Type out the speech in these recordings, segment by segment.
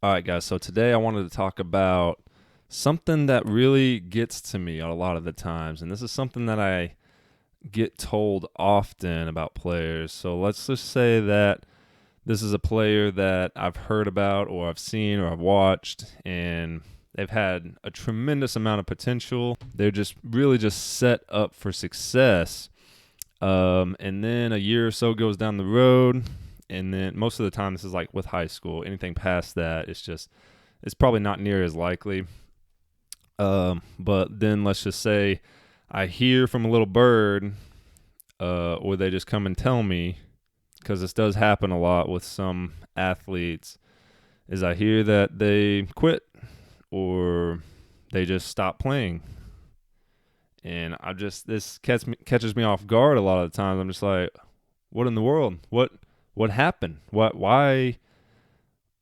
All right, guys. So today I wanted to talk about something that really gets to me a lot of the times. And this is something that I get told often about players. So let's just say that this is a player that I've heard about or I've seen or I've watched, and they've had a tremendous amount of potential. They're just really just set up for success. And then a year or so goes down the road, and then most of the time this is like with high school. Anything past that, it's probably not near as likely. But then let's just say I hear from a little bird, or they just come and tell me, because this does happen a lot with some athletes, is I hear that they quit or they just stop playing. And this catches me off guard a lot of the times. I'm just like, what in the world? What happened? Why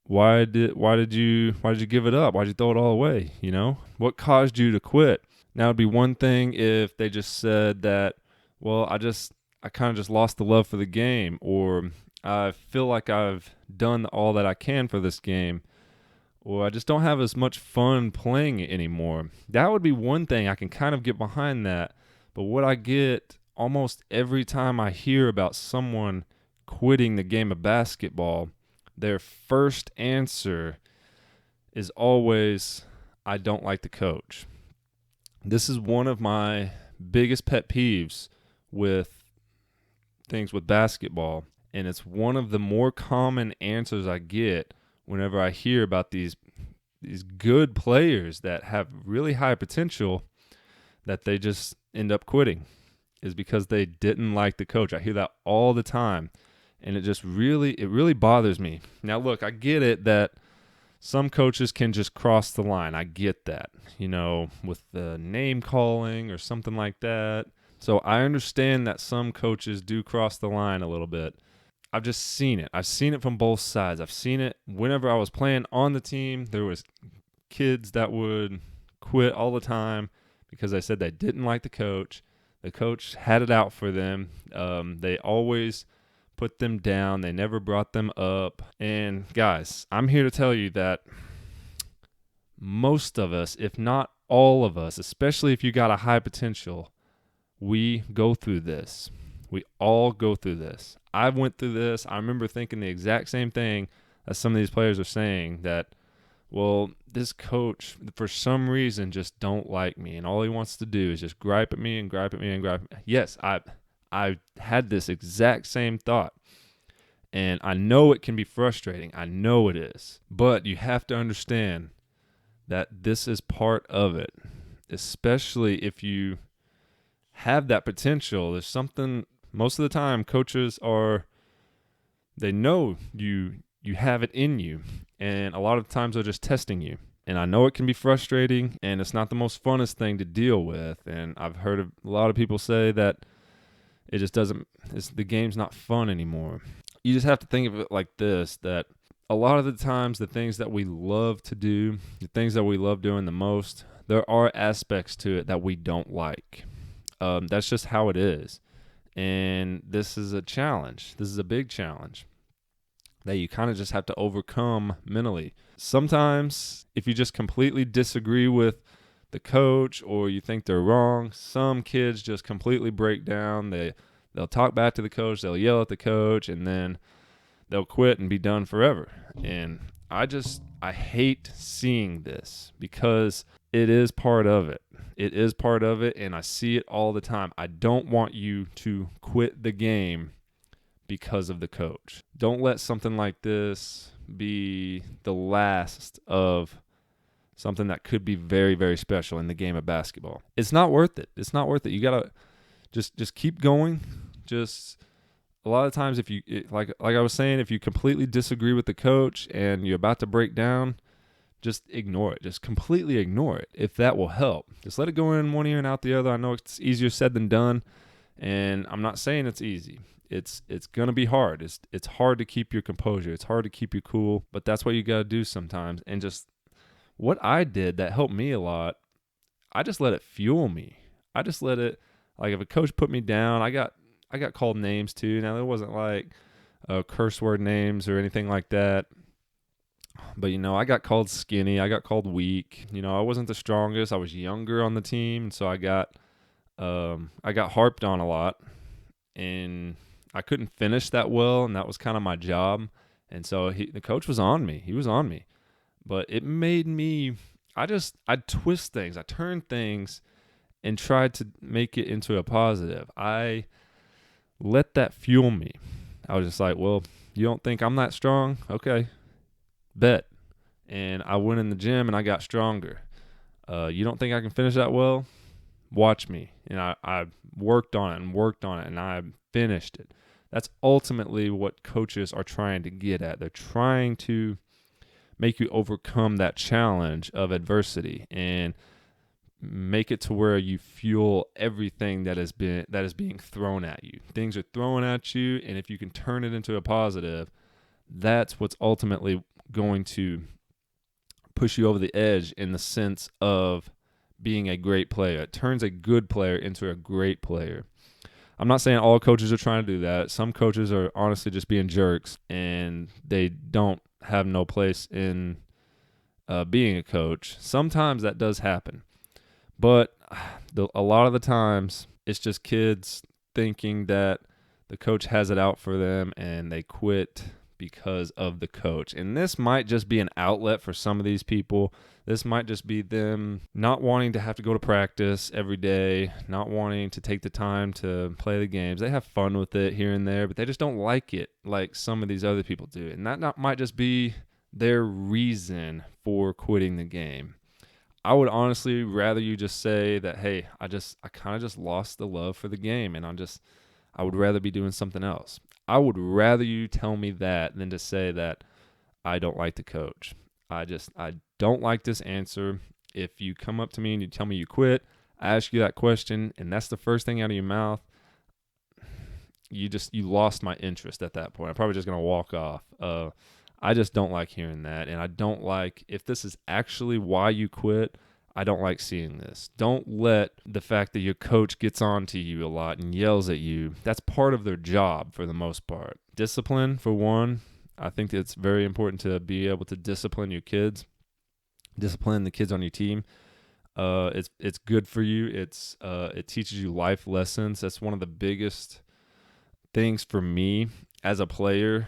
did you give it up? Why did you throw it all away? What caused you to quit? Now it'd be one thing if they just said that, well, I kind of just lost the love for the game, or I feel like I've done all that I can for this game, or I just don't have as much fun playing it anymore. That would be one thing I can kind of get behind that. But what I get almost every time I hear about someone quitting the game of basketball, their first answer is always, I don't like the coach. This is one of my biggest pet peeves with things with basketball, and it's one of the more common answers I get whenever I hear about these good players that have really high potential that they just end up quitting, is because they didn't like the coach. I hear that all the time, and it really bothers me. Now look, I get it that some coaches can just cross the line. I get that, with the name calling or something like that. So I understand that some coaches do cross the line a little bit. I've just seen it. I've seen it from both sides. I've seen it whenever I was playing on the team. There was kids that would quit all the time because they said they didn't like the coach. The coach had it out for them. They always put them down. They never brought them up. And guys, I'm here to tell you that most of us, if not all of us, especially if you got a high potential, we go through this. We all go through this. I went through this. I remember thinking the exact same thing as some of these players are saying, that, well, this coach, for some reason, just don't like me, and all he wants to do is just gripe at me and gripe at me and gripe at me. Yes, I had this exact same thought, and I know it can be frustrating. I know it is. But you have to understand that this is part of it, especially if you have that potential. There's something, most of the time coaches they know you have it in you, and a lot of times they're just testing you. And I know it can be frustrating, and it's not the most funnest thing to deal with. And I've heard a lot of people say that it just doesn't, the game's not fun anymore. You just have to think of it like this, that a lot of the times the things that we love to do, the things that we love doing the most, there are aspects to it that we don't like. That's just how it is. And this is a challenge. This is a big challenge that you kind of just have to overcome mentally. Sometimes if you just completely disagree with the coach, or you think they're wrong, some kids just completely break down. They'll talk back to the coach, they'll yell at the coach, and then they'll quit and be done forever. And I hate seeing this, because it is part of it. It is part of it, and I see it all the time. I don't want you to quit the game because of the coach. Don't let something like this be the last of something that could be very, very special in the game of basketball. It's not worth it. It's not worth it. You got to just keep going. Just a lot of times, if you, like I was saying, if you completely disagree with the coach and you're about to break down, just ignore it. Just completely ignore it, if that will help. Just let it go in one ear and out the other. I know it's easier said than done, and I'm not saying it's easy. It's going to be hard. It's hard to keep your composure. It's hard to keep you cool, but that's what you got to do sometimes. And just what I did that helped me a lot, I just let it fuel me. I just let it, like, if a coach put me down, I got called names too. Now, there wasn't like curse word names or anything like that, But, I got called skinny. I got called weak. I wasn't the strongest. I was younger on the team. And so I got harped on a lot. And I couldn't finish that well. And that was kind of my job. And so the coach was on me. He was on me. But it made me, I twist things. I turn things and tried to make it into a positive. I let that fuel me. I was just like, well, you don't think I'm that strong? Okay, bet. And I went in the gym and I got stronger. You don't think I can finish that well? Watch me. And I worked on it and I finished it. That's ultimately what coaches are trying to get at. They're trying to make you overcome that challenge of adversity and make it to where you fuel everything that is being thrown at you. Things are thrown at you, and if you can turn it into a positive, that's what's ultimately going to push you over the edge in the sense of being a great player. It turns a good player into a great player. I'm not saying all coaches are trying to do that. Some coaches are honestly just being jerks, and they don't have no place in being a coach. Sometimes that does happen. But a lot of the times, it's just kids thinking that the coach has it out for them and they quit because of the coach. And this might just be an outlet for some of these people. This might just be them not wanting to have to go to practice every day, not wanting to take the time to play the games. They have fun with it here and there, but they just don't like it like some of these other people do. And that might just be their reason for quitting the game. I would honestly rather you just say that, hey, I kind of just lost the love for the game, and I would rather be doing something else. I would rather you tell me that than to say that I don't like the coach. I don't like this answer. If you come up to me and you tell me you quit, I ask you that question, and that's the first thing out of your mouth, you lost my interest at that point. I'm probably just going to walk off. I just don't like hearing that, and I don't like, if this is actually why you quit, I don't like seeing this. Don't let the fact that your coach gets on to you a lot and yells at you, that's part of their job for the most part. Discipline, for one, I think it's very important to be able to discipline your kids, discipline the kids on your team. It's good for you. It teaches you life lessons. That's one of the biggest things for me as a player.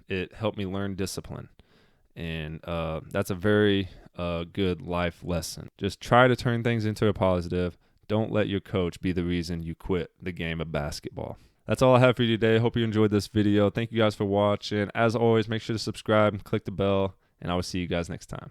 It helped me learn discipline, and that's a very good life lesson. Just try to turn things into a positive. Don't let your coach be the reason you quit the game of basketball. That's all I have for you today. Hope you enjoyed this video. Thank you guys for watching. As always, make sure to subscribe, click the bell, and I will see you guys next time.